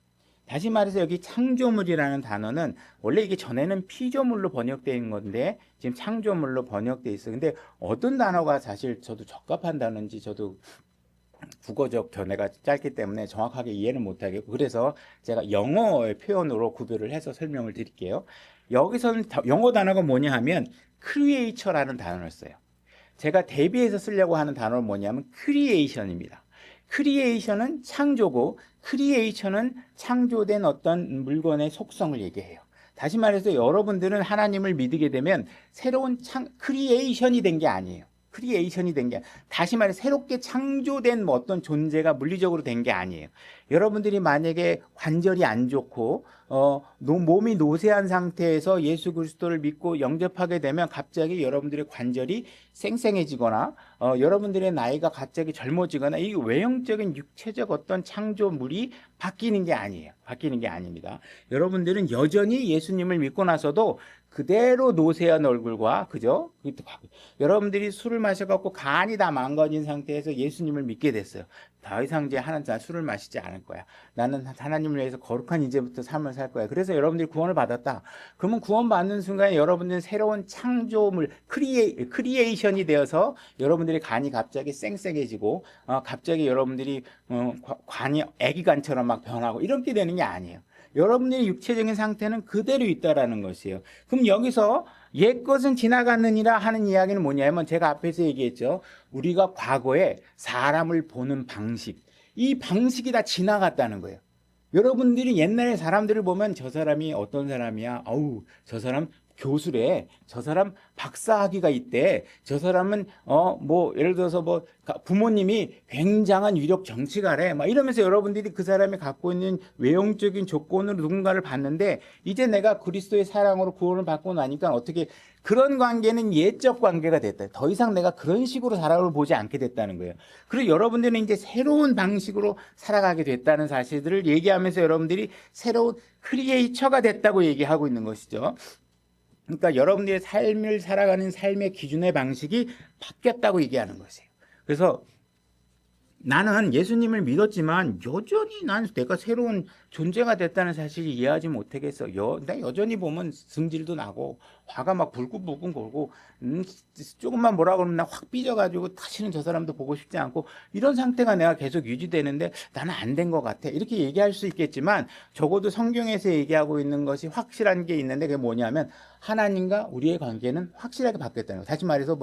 S1: 다시 말해서 여기 창조물이라는 단어는 원래 이게 전에는 피조물로 번역되어 있는 건데 지금 창조물로 번역되어 있어요. 근데 어떤 단어가 사실 저도 적합한 단어인지 저도 국어적 견해가 짧기 때문에 정확하게 이해는 못하겠고, 그래서 제가 영어의 표현으로 구별을 해서 설명을 드릴게요. 여기서는 영어 단어가 뭐냐 하면 creature라는 단어를 써요. 제가 대비해서 쓰려고 하는 단어는 뭐냐면 creation입니다. creation은 창조고 creation은 창조된 어떤 물건의 속성을 얘기해요. 다시 말해서 여러분들은 하나님을 믿게 되면 새로운 크리에이션이 된 게 아니에요. 크리에이션이 된 게, 다시 말해 새롭게 창조된 뭐 어떤 존재가 물리적으로 된 게 아니에요. 여러분들이 만약에 관절이 안 좋고 몸이 노쇠한 상태에서 예수 그리스도를 믿고 영접하게 되면 갑자기 여러분들의 관절이 쌩쌩해지거나 여러분들의 나이가 갑자기 젊어지거나, 이 외형적인 육체적 어떤 창조물이 바뀌는 게 아니에요. 바뀌는 게 아닙니다. 여러분들은 여전히 예수님을 믿고 나서도 그대로 노쇠한 얼굴과, 그죠? 여러분들이 술을 마셔갖고 간이 다 망가진 상태에서 예수님을 믿게 됐어요. 더 이상 이제 술을 마시지 않을 거야. 나는 하나님을 위해서 거룩한 이제부터 삶을 살 거야. 그래서 여러분들이 구원을 받았다. 그러면 구원받는 순간에 여러분들은 새로운 창조물, 크리에이션이 되어서 여러분들의 간이 갑자기 쌩쌩해지고 갑자기 여러분들이 관이 애기간처럼 막 변하고 이렇게 되는 게 아니에요. 여러분들의 육체적인 상태는 그대로 있다라는 것이에요. 그럼 여기서 옛것은 지나갔느니라 하는 이야기는 뭐냐면, 제가 앞에서 얘기했죠. 우리가 과거에 사람을 보는 방식, 이 방식이 다 지나갔다는 거예요. 여러분들이 옛날에 사람들을 보면 저 사람이 어떤 사람이야? 어우, 저 사람 교수래. 저 사람 박사학위가 있대. 저 사람은 뭐 예를 들어서 뭐 부모님이 굉장한 유력 정치가래. 막 이러면서 여러분들이 그 사람이 갖고 있는 외형적인 조건으로 누군가를 봤는데, 이제 내가 그리스도의 사랑으로 구원을 받고 나니까 어떻게 그런 관계는 예적 관계가 됐다. 더 이상 내가 그런 식으로 사람을 보지 않게 됐다는 거예요. 그리고 여러분들은 이제 새로운 방식으로 살아가게 됐다는 사실들을 얘기하면서 여러분들이 새로운 크리에이처가 됐다고 얘기하고 있는 것이죠. 그러니까 여러분들의 삶을 살아가는 삶의 기준의 방식이 바뀌었다고 얘기하는 것이에요. 그래서 나는 예수님을 믿었지만 여전히 내가 새로운 존재가 됐다는 사실을 이해하지 못하겠어. 나 여전히 보면 승질도 나고 화가 막 불끈불끈 걸고 조금만 뭐라 그러면 나 확 삐져가지고 다시는 저 사람도 보고 싶지 않고, 이런 상태가 내가 계속 유지되는데 나는 안 된 것 같아. 이렇게 얘기할 수 있겠지만 적어도 성경에서 얘기하고 있는 것이 확실한 게 있는데, 그게 뭐냐면 하나님과 우리의 관계는 확실하게 바뀌었다는 거예요. 다시 말해서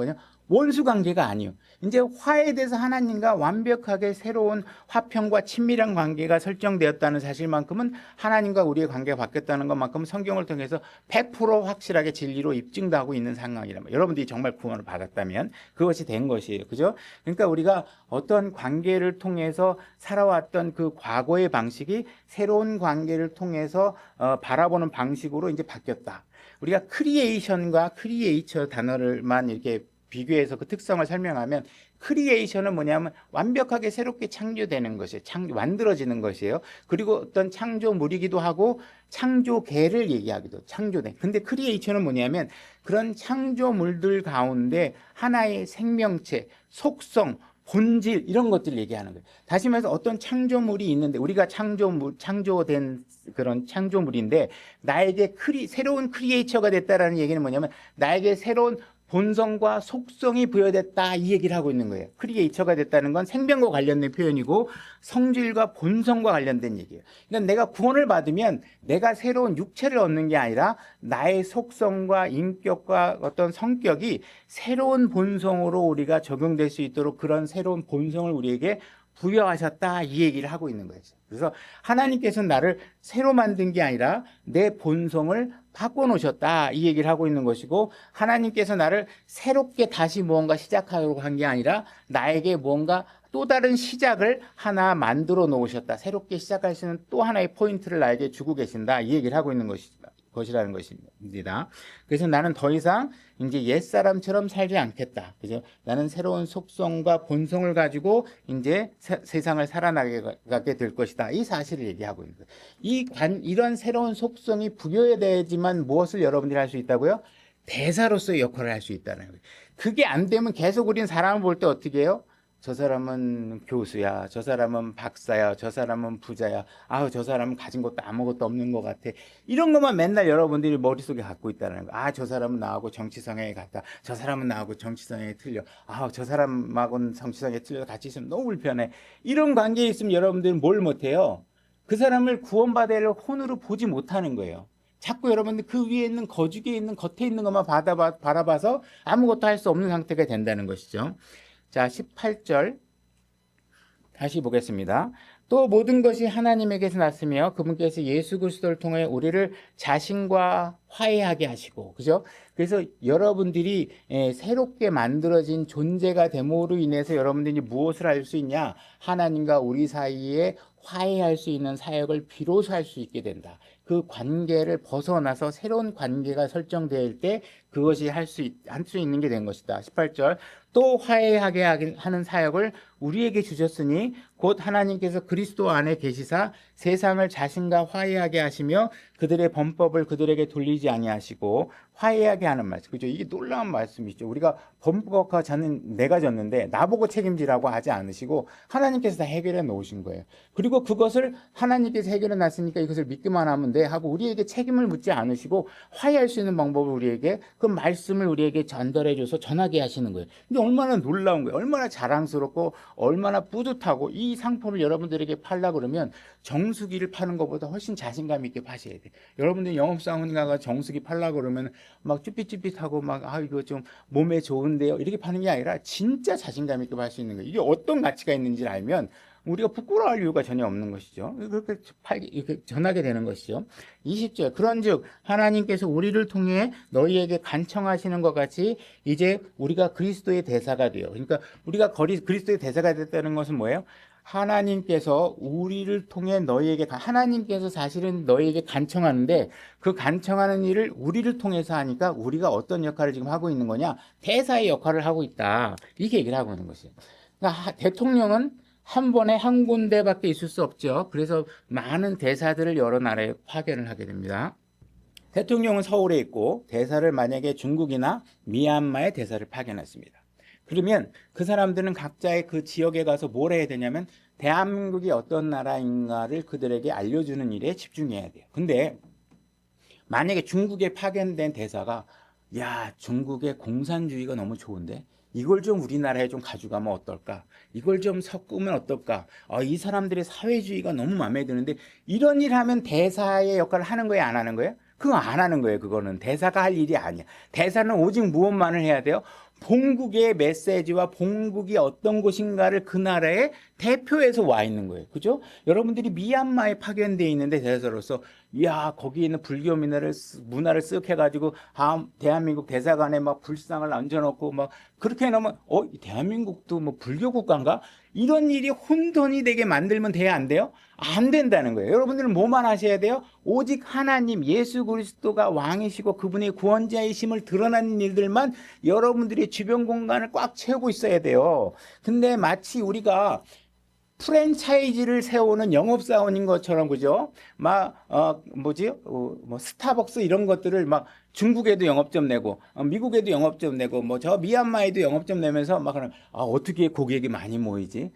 S1: 원수 관계가 아니에요. 이제 화에 대해서 하나님과 완벽하게 새로운 화평과 친밀한 관계가 설정되었다는 사실만큼은, 하나님과 우리의 관계가 바뀌었다는 것만큼은 성경을 통해서 100% 확실하게 진리로 입증도 하고 있는 상황이란 말이에요. 여러분들이 정말 구원을 받았다면 그것이 된 것이에요. 그죠? 그러니까 우리가 어떤 관계를 통해서 살아왔던 그 과거의 방식이 새로운 관계를 통해서 바라보는 방식으로 이제 바뀌었다. 우리가 크리에이션과 크리에이처 단어를만 이렇게 비교해서 그 특성을 설명하면, 크리에이션은 뭐냐면 완벽하게 새롭게 창조되는 것이에요. 만들어지는 것이에요. 그리고 어떤 창조물이기도 하고 창조계를 얘기하기도 창조된. 근데 크리에이션은 뭐냐면 그런 창조물들 가운데 하나의 생명체, 속성, 본질, 이런 것들을 얘기하는 거예요. 다시 말해서 어떤 창조물이 있는데, 우리가 창조된 그런 창조물인데 나에게 새로운 크리에이처가 됐다라는 얘기는 뭐냐면 나에게 새로운 본성과 속성이 부여됐다, 이 얘기를 하고 있는 거예요. 크리에이처가 됐다는 건 생명과 관련된 표현이고 성질과 본성과 관련된 얘기예요. 그러니까 내가 구원을 받으면 내가 새로운 육체를 얻는 게 아니라 나의 속성과 인격과 어떤 성격이 새로운 본성으로 우리가 적용될 수 있도록 그런 새로운 본성을 우리에게 부여하셨다, 이 얘기를 하고 있는 거죠. 그래서 하나님께서 나를 새로 만든 게 아니라 내 본성을 바꿔놓으셨다, 이 얘기를 하고 있는 것이고, 하나님께서 나를 새롭게 다시 무언가 시작하려고 한 게 아니라 나에게 뭔가 또 다른 시작을 하나 만들어 놓으셨다, 새롭게 시작할 수 있는 또 하나의 포인트를 나에게 주고 계신다, 이 얘기를 하고 있는 것이라는 것입니다. 그래서 나는 더 이상 이제 옛사람처럼 살지 않겠다. 그죠? 나는 새로운 속성과 본성을 가지고 이제 세상을 살아나가게 될 것이다, 이 사실을 얘기하고 있는 거예요. 이런 새로운 속성이 부여되지만 무엇을 여러분들이 할 수 있다고요? 대사로서의 역할을 할 수 있다는 거예요. 그게 안 되면 계속 우리는 사람을 볼 때 어떻게 해요? 저 사람은 교수야, 저 사람은 박사야, 저 사람은 부자야, 아우 저 사람은 가진 것도 아무것도 없는 것 같아. 이런 것만 맨날 여러분들이 머릿속에 갖고 있다는 거예요. 아, 저 사람은 나하고 정치 성향이 같다, 저 사람은 나하고 정치 성향이 틀려, 아, 저 사람하고는 정치 성향이 틀려서 같이 있으면 너무 불편해. 이런 관계에 있으면 여러분들은 뭘 못해요? 그 사람을 구원받을 혼으로 보지 못하는 거예요. 자꾸 여러분들 그 위에 있는 거죽에 있는 겉에 있는 것만 바라봐서 아무것도 할 수 없는 상태가 된다는 것이죠. 자, 18절 다시 보겠습니다. 또 모든 것이 하나님에게서 났으며 그분께서 예수 그리스도를 통해 우리를 자신과 화해하게 하시고, 그죠? 그래서 여러분들이 새롭게 만들어진 존재가 됨으로 인해서 여러분들이 무엇을 할 수 있냐? 하나님과 우리 사이에 화해할 수 있는 사역을 비로소 할 수 있게 된다. 그 관계를 벗어나서 새로운 관계가 설정될 때 그것이 할 수 있는 게 된 것이다. 18절 또 화해하게 하는 사역을 우리에게 주셨으니 곧 하나님께서 그리스도 안에 계시사 세상을 자신과 화해하게 하시며 그들의 범법을 그들에게 돌리지 아니하시고 화해하게 하는 말씀. 그죠? 이게 놀라운 말씀이죠. 우리가 범법과 저는 내가 졌는데 나보고 책임지라고 하지 않으시고 하나님께서 다 해결해 놓으신 거예요. 그리고 그것을 하나님께서 해결해 놨으니까 이것을 믿기만 하면 돼 하고 우리에게 책임을 묻지 않으시고 화해할 수 있는 방법을 우리에게 그 말씀을 우리에게 전달해 줘서 전하게 하시는 거예요. 근데 얼마나 놀라운 거예요. 얼마나 자랑스럽고 얼마나 뿌듯하고 이 상품을 여러분들에게 팔라 그러면 정수기를 파는 것보다 훨씬 자신감 있게 파셔야 돼요. 여러분들 영업사원가가 정수기 팔라 그러면 막 쭈삣쭈삣하고 막 아 이거 좀 몸에 좋은데요 이렇게 파는 게 아니라 진짜 자신감 있게 팔 수 있는 거예요. 이게 어떤 가치가 있는지를 알면 우리가 부끄러워할 이유가 전혀 없는 것이죠. 그렇게 이렇게 전하게 되는 것이죠. 20절 그런즉 하나님께서 우리를 통해 너희에게 간청하시는 것 같이 이제 우리가 그리스도의 대사가 돼요. 그러니까 우리가 그리스도의 대사가 됐다는 것은 뭐예요? 하나님께서 우리를 통해 하나님께서 사실은 너희에게 간청하는데 그 간청하는 일을 우리를 통해서 하니까 우리가 어떤 역할을 지금 하고 있는 거냐? 대사의 역할을 하고 있다. 이렇게 얘기를 하고 있는 것이에요. 그러니까 대통령은 한 번에 한 군데밖에 있을 수 없죠. 그래서 많은 대사들을 여러 나라에 파견을 하게 됩니다. 대통령은 서울에 있고 대사를 만약에 중국이나 미얀마에 대사를 파견했습니다. 그러면 그 사람들은 각자의 그 지역에 가서 뭘 해야 되냐면 대한민국이 어떤 나라인가를 그들에게 알려주는 일에 집중해야 돼요. 근데 만약에 중국에 파견된 대사가 야, 중국의 공산주의가 너무 좋은데 이걸 좀 우리나라에 좀 가져가면 어떨까? 이걸 좀 섞으면 어떨까? 이 사람들의 사회주의가 너무 마음에 드는데 이런 일 하면 대사의 역할을 하는 거예요? 안 하는 거예요? 그거 안 하는 거예요. 그거는 대사가 할 일이 아니야. 대사는 오직 무엇만을 해야 돼요? 본국의 메시지와 본국이 어떤 곳인가를 그 나라에 대표해서 와 있는 거예요. 그죠? 여러분들이 미얀마에 파견되어 있는데 대사로서 야 거기 있는 불교 문화를 쓱 해가지고 대한민국 대사관에 막 불상을 얹어놓고 막 그렇게 해놓으면 대한민국도 뭐 불교 국가인가? 이런 일이 혼돈이 되게 만들면 돼야 안 돼요? 안 된다는 거예요. 여러분들은 뭐만 하셔야 돼요? 오직 하나님 예수 그리스도가 왕이시고 그분의 구원자이심을 드러나는 일들만 여러분들의 주변 공간을 꽉 채우고 있어야 돼요. 근데 마치 우리가 프랜차이즈를 세우는 영업사원인 것처럼, 그죠? 스타벅스 이런 것들을 막 중국에도 영업점 내고, 미국에도 영업점 내고, 저 미얀마에도 영업점 내면서 막 그러면, 어떻게 고객이 많이 모이지?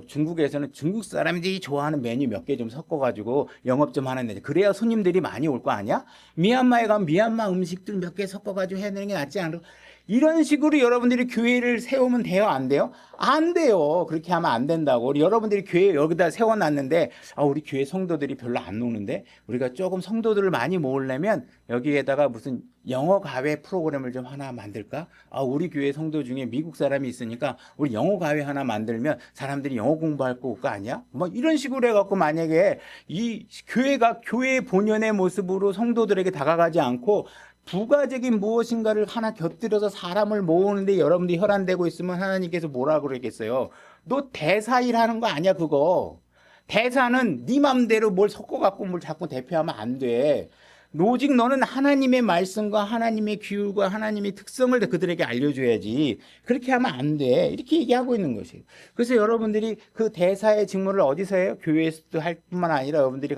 S1: 중국에서는 중국 사람들이 좋아하는 메뉴 몇 개 좀 섞어가지고 영업점 하나 내자. 그래야 손님들이 많이 올 거 아니야? 미얀마에 가면 미얀마 음식들 몇 개 섞어가지고 해야 되는 게 낫지 않을까? 이런 식으로 여러분들이 교회를 세우면 돼요? 안 돼요? 안 돼요. 그렇게 하면 안 된다고. 우리 여러분들이 교회 여기다 세워놨는데 우리 교회 성도들이 별로 안 오는데 우리가 조금 성도들을 많이 모으려면 여기에다가 무슨 영어 과외 프로그램을 좀 하나 만들까? 우리 교회 성도 중에 미국 사람이 있으니까 우리 영어 과외 하나 만들면 사람들이 영어 공부할 거 아니야? 이런 식으로 해갖고 만약에 이 교회가 교회의 본연의 모습으로 성도들에게 다가가지 않고 부가적인 무엇인가를 하나 곁들여서 사람을 모으는데 여러분들이 혈안되고 있으면 하나님께서 뭐라 그러겠어요? 너 대사 일하는 거 아니야 그거. 대사는 네 맘대로 뭘 섞어갖고 뭘 자꾸 대표하면 안 돼. 오직 너는 하나님의 말씀과 하나님의 규율과 하나님의 특성을 그들에게 알려줘야지. 그렇게 하면 안 돼. 이렇게 얘기하고 있는 것이에요. 그래서 여러분들이 그 대사의 직무를 어디서 해요? 교회에서도 할 뿐만 아니라 여러분들이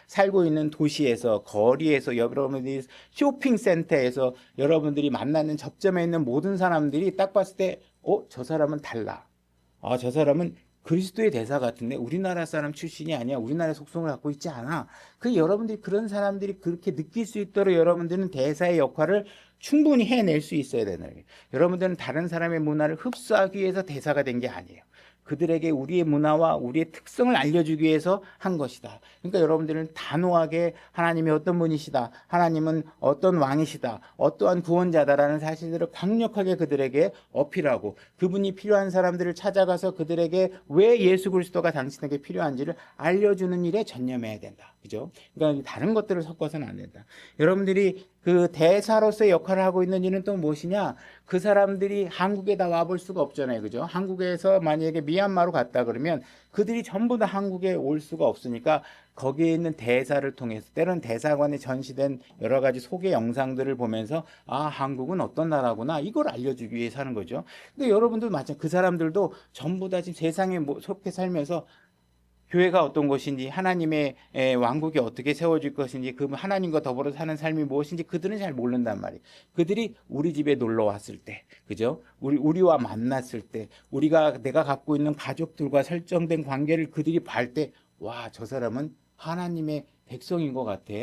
S1: 살고 있는 도시에서, 거리에서, 여러분들이 쇼핑센터에서 여러분들이 만나는 접점에 있는 모든 사람들이 딱 봤을 때, 저 사람은 달라. 저 사람은 그리스도의 대사 같은데 우리나라 사람 출신이 아니야. 우리나라 속성을 갖고 있지 않아. 여러분들이 그런 사람들이 그렇게 느낄 수 있도록 여러분들은 대사의 역할을 충분히 해낼 수 있어야 되는 거예요. 여러분들은 다른 사람의 문화를 흡수하기 위해서 대사가 된 게 아니에요. 그들에게 우리의 문화와 우리의 특성을 알려주기 위해서 한 것이다. 그러니까 여러분들은 단호하게 하나님이 어떤 분이시다, 하나님은 어떤 왕이시다, 어떠한 구원자다라는 사실들을 강력하게 그들에게 어필하고 그분이 필요한 사람들을 찾아가서 그들에게 왜 예수 그리스도가 당신에게 필요한지를 알려주는 일에 전념해야 된다. 그죠? 그러니까 다른 것들을 섞어서는 안 된다. 여러분들이 그 대사로서의 역할을 하고 있는 일은 또 무엇이냐? 그 사람들이 한국에 다 와볼 수가 없잖아요. 그죠? 한국에서 만약에 미얀마로 갔다 그러면 그들이 전부 다 한국에 올 수가 없으니까 거기에 있는 대사를 통해서 때로는 대사관에 전시된 여러 가지 소개 영상들을 보면서 한국은 어떤 나라구나 이걸 알려주기 위해서 하는 거죠. 근데 여러분들 마찬가지 그 사람들도 전부 다 지금 세상에 속해 살면서 교회가 어떤 것인지 하나님의 왕국이 어떻게 세워질 것인지 그 하나님과 더불어 사는 삶이 무엇인지 그들은 잘 모른단 말이에요. 그들이 우리 집에 놀러 왔을 때, 그죠? 우리와 만났을 때, 내가 갖고 있는 가족들과 설정된 관계를 그들이 볼 때, 저 사람은 하나님의 백성인 것 같아.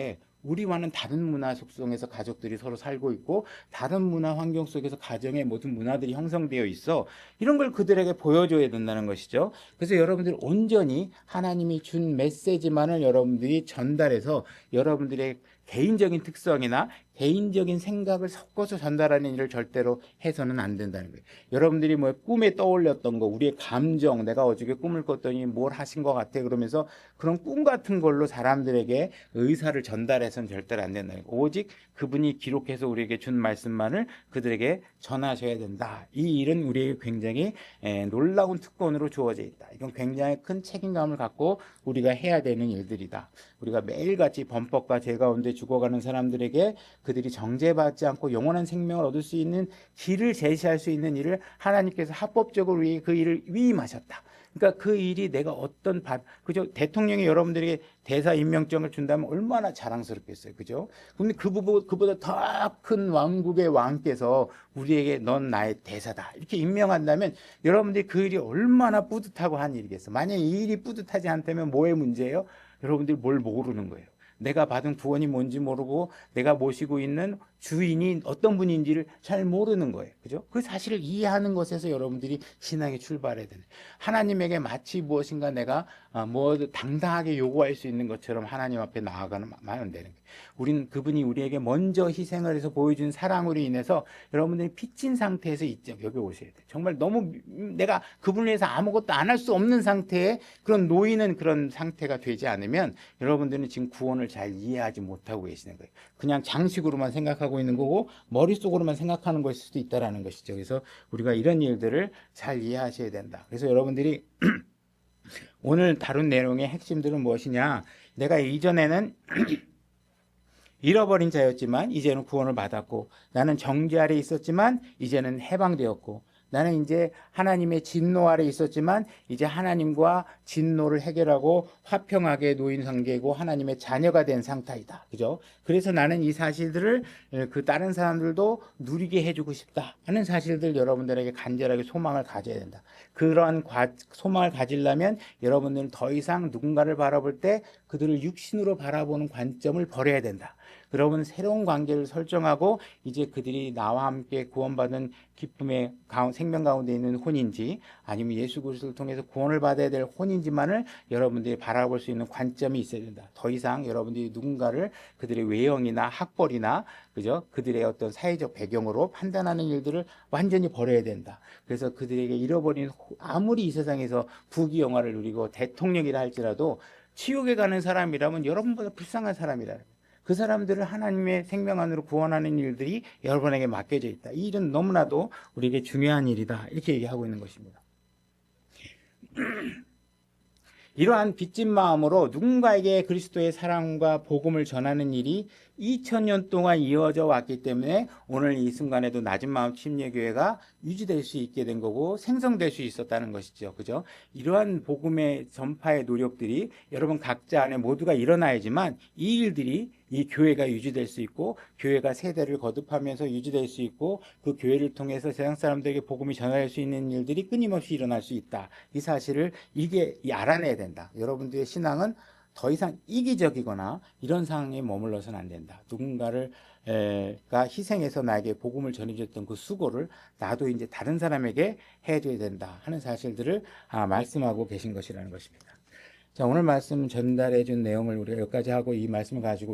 S1: 우리와는 다른 문화 속성에서 가족들이 서로 살고 있고 다른 문화 환경 속에서 가정의 모든 문화들이 형성되어 있어. 이런 걸 그들에게 보여줘야 된다는 것이죠. 그래서 여러분들이 온전히 하나님이 준 메시지만을 여러분들이 전달해서 여러분들의 개인적인 특성이나 개인적인 생각을 섞어서 전달하는 일을 절대로 해서는 안 된다는 거예요. 여러분들이 꿈에 떠올렸던 거, 우리의 감정, 내가 어저께 꿈을 꿨더니 뭘 하신 것 같아 그러면서 그런 꿈 같은 걸로 사람들에게 의사를 전달해서는 절대로 안 된다는 거예요. 오직 그분이 기록해서 우리에게 준 말씀만을 그들에게 전하셔야 된다. 이 일은 우리에게 굉장히 놀라운 특권으로 주어져 있다. 이건 굉장히 큰 책임감을 갖고 우리가 해야 되는 일들이다. 우리가 매일같이 범법과 죄 가운데 죽어가는 사람들에게 그들이 정죄받지 않고 영원한 생명을 얻을 수 있는 길을 제시할 수 있는 일을 하나님께서 합법적으로 그 일을 위임하셨다. 그러니까 그 일이 내가 그죠? 대통령이 여러분들에게 대사 임명장을 준다면 얼마나 자랑스럽겠어요. 그죠? 근데 그보다 더 큰 왕국의 왕께서 우리에게 넌 나의 대사다. 이렇게 임명한다면 여러분들이 그 일이 얼마나 뿌듯하고 한 일이겠어. 만약에 이 일이 뿌듯하지 않다면 뭐의 문제예요? 여러분들이 뭘 모르는 거예요. 내가 받은 구원이 뭔지 모르고 내가 모시고 있는 주인이 어떤 분인지를 잘 모르는 거예요. 그죠? 그 사실을 이해하는 것에서 여러분들이 신앙에 출발해야 되는. 하나님에게 마치 무엇인가 내가 당당하게 요구할 수 있는 것처럼 하나님 앞에 나아가면 안 되는 거예요. 그분이 우리에게 먼저 희생을 해서 보여준 사랑으로 인해서 여러분들이 빚진 상태에서 여기 오셔야 돼요. 정말 너무 내가 그분을 위해서 아무것도 안 할 수 없는 상태에 놓이는 그런 상태가 되지 않으면 여러분들은 지금 구원을 잘 이해하지 못하고 계시는 거예요. 그냥 장식으로만 생각하고 있는 거고 머릿속으로만 생각하는 것일 수도 있다라는 것이죠. 그래서 우리가 이런 일들을 잘 이해하셔야 된다. 그래서 여러분들이 오늘 다룬 내용의 핵심들은 무엇이냐? 내가 이전에는 잃어버린 자였지만 이제는 구원을 받았고 나는 정죄 아래 있었지만 이제는 해방되었고 나는 이제 하나님의 진노 아래 있었지만 이제 하나님과 진노를 해결하고 화평하게 놓인 관계고 하나님의 자녀가 된 상태이다. 그죠? 그래서 나는 이 사실들을 다른 사람들도 누리게 해주고 싶다 하는 사실들 여러분들에게 간절하게 소망을 가져야 된다. 그러한 소망을 가지려면 여러분들은 더 이상 누군가를 바라볼 때 그들을 육신으로 바라보는 관점을 버려야 된다. 그러면 새로운 관계를 설정하고 이제 그들이 나와 함께 구원받은 기쁨의 생명 가운데 있는 혼인지 아니면 예수 그리스도를 통해서 구원을 받아야 될 혼인지만을 여러분들이 바라볼 수 있는 관점이 있어야 된다. 더 이상 여러분들이 누군가를 그들의 외형이나 학벌이나 그죠? 그들의 어떤 사회적 배경으로 판단하는 일들을 완전히 버려야 된다. 그래서 그들에게 잃어버린 아무리 이 세상에서 부귀영화를 누리고 대통령이라 할지라도 지옥에 가는 사람이라면 여러분보다 불쌍한 사람이라. 그 사람들을 하나님의 생명 안으로 구원하는 일들이 여러분에게 맡겨져 있다. 이 일은 너무나도 우리에게 중요한 일이다. 이렇게 얘기하고 있는 것입니다. 이러한 빚진 마음으로 누군가에게 그리스도의 사랑과 복음을 전하는 일이 2000년 동안 이어져 왔기 때문에 오늘 이 순간에도 낮은 마음 침례교회가 유지될 수 있게 된 거고 생성될 수 있었다는 것이죠. 그죠? 이러한 복음의 전파의 노력들이 여러분 각자 안에 모두가 일어나야지만 이 일들이 이 교회가 유지될 수 있고 교회가 세대를 거듭하면서 유지될 수 있고 그 교회를 통해서 세상 사람들에게 복음이 전할 수 있는 일들이 끊임없이 일어날 수 있다. 이 사실을 알아내야 된다. 여러분들의 신앙은 더 이상 이기적이거나 이런 상황에 머물러서는 안 된다. 누군가가 희생해서 나에게 복음을 전해줬던 그 수고를 나도 이제 다른 사람에게 해줘야 된다 하는 사실들을 말씀하고 계신 것이라는 것입니다. 자, 오늘 말씀 전달해 준 내용을 우리가 여기까지 하고 이 말씀을 가지고